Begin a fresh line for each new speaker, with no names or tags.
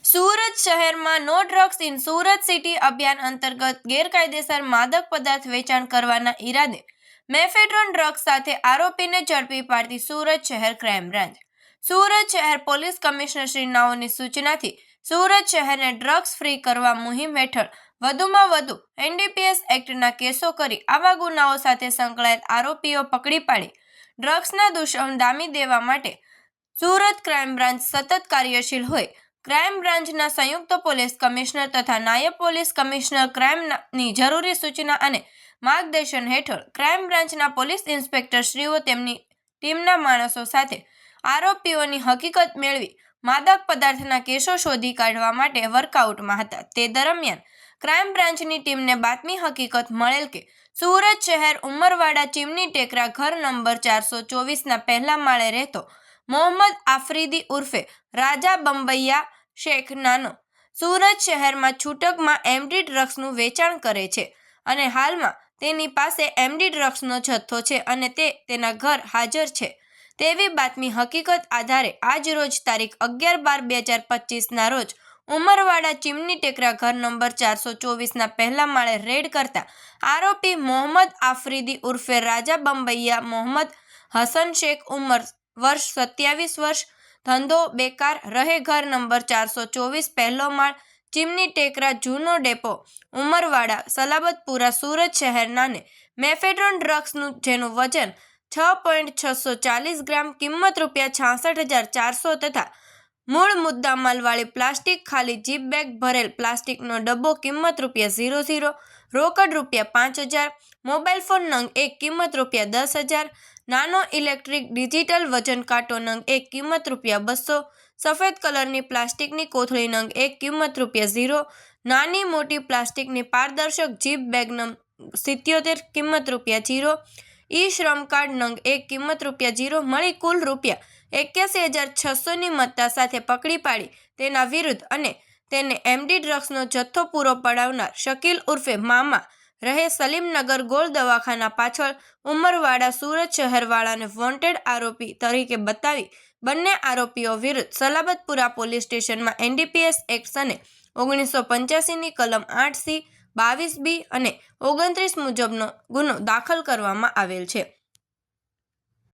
સુરત શહેરમાં નો drugs in Surat city અભિયાન અંતર્ગત ગેરકાયદેસર માદક પદાર્થ વેચાણ કરવાના ઈરાદે મેફેડ્રોન ડ્રગ્સ સાથે આરોપીને ઝડપી પાડતી સુરત શહેર ક્રાઇમ બ્રાન્ચ. સુરત શહેર પોલીસ કમિશનર શ્રી નાઓની સૂચનાથી સુરત શહેરને ડ્રગ્સ ફ્રી કરવા મુહિમ હેઠળ વધુમાં વધુ એનડીપીએસ એક્ટના કેસો કરી આવા ગુનાઓ સાથે સંકળાયેલ આરોપીઓ પકડી પાડી ડ્રગ્સના દૂષણ ડામી દેવા માટે સુરત ક્રાઇમ બ્રાન્ચ સતત કાર્યશીલ હોય. ક્રાઇમ બ્રાન્ચના સંયુક્ત પોલીસ કમિશનર તથા નાયબ પોલીસ કમિશનર ક્રાઇમની જરૂરી સૂચના અને માર્ગદર્શન હેઠળ ક્રાઇમ બ્રાન્ચના પોલીસ ઇન્સ્પેક્ટરશ્રીઓ તેમની ટીમના માણસો સાથે આરોપીઓની હકીકત મેળવી માદક પદાર્થના કેસો શોધી કાઢવા માટે વર્કઆઉટમાં હતા. તે દરમિયાન ક્રાઇમ બ્રાન્ચની ટીમને બાતમી હકીકત મળેલ કે સુરત શહેર ઉમરવાડા ચીમની ટેકરા ઘર નંબર 424ના પહેલા માળે રહેતો મોહમ્મદ આફરીદી ઉર્ફે રાજા બંબૈયા શેખ નાનો સુરત શહેરમાં છૂટકમાં એમડી ડ્રગ્સનું વેચાણ કરે છે અને હાલમાં તેની પાસે એમડી ડ્રગ્સનો જથ્થો છે અને તે તેના ઘર હાજર છે તેવી બાતમી હકીકત આધારે આજ રોજ તારીખ 11/12/2025ના રોજ ઉમરવાડા ચીમની ટેકરા ઘર નંબર 424ના પહેલા માળે રેડ કરતા આરોપી મોહમ્મદ આફરીદી ઉર્ફે રાજા બંબૈયા મોહમ્મદ હસન શેખ ઉંમર વર્ષ 27 વર્ષ, ધંધો બેકાર, રહે ઘર નંબર 424 પહેલો માળ, ચીમની ટેકરા જૂનો ડેપો ઉમરવાડા સલાબતપુરા સુરત શહેરનાને મેફેડ્રોન ડ્રગ્સનું જેનું વજન 6.640 ગ્રામ, કિંમત ₹66,400 તથા મૂળ મુદ્દામાલવાળી પ્લાસ્ટિક ખાલી જીપ બેગ ભરેલ પ્લાસ્ટિકનો ડબ્બો કિંમત ₹00, રોકડ ₹5000, મોબાઈલ ફોન નંગ 1 કિંમત ₹10,000, નાનો ઇલેક્ટ્રિક ડિજિટલ વજન કાંટો નંગ 1 કિંમત ₹200, સફેદ કલરની પ્લાસ્ટિકની કોથળી નંગ 1 કિંમત ₹0, નાની મોટી પ્લાસ્ટિકની પારદર્શક જીપ બેગ નંગ 77 કિંમત ₹0, ઈ શ્રમ કાર્ડ નંગ 1 કિંમત ₹0 મળી કુલ ₹81,600ની મત્તા સાથે પકડી પાડી તેના વિરુદ્ધ અને તેને એમડી ડ્રગ્સનો જથ્થો પૂરો પડાવનાર શકીલ ઉર્ફે મામા રહે સલીમનગર ગોળ દવાખાના પાછળ ઉમરવાડા સુરત શહેરવાળાને વોન્ટેડ આરોપી તરીકે બતાવી બંને આરોપીઓ વિરુદ્ધ સલાબતપુરા પોલીસ સ્ટેશનમાં એનડીપીએસ એક્ટ અને 1985ની કલમ 8C, 22B અને 29 મુજબનો ગુનો દાખલ કરવામાં આવેલ છે.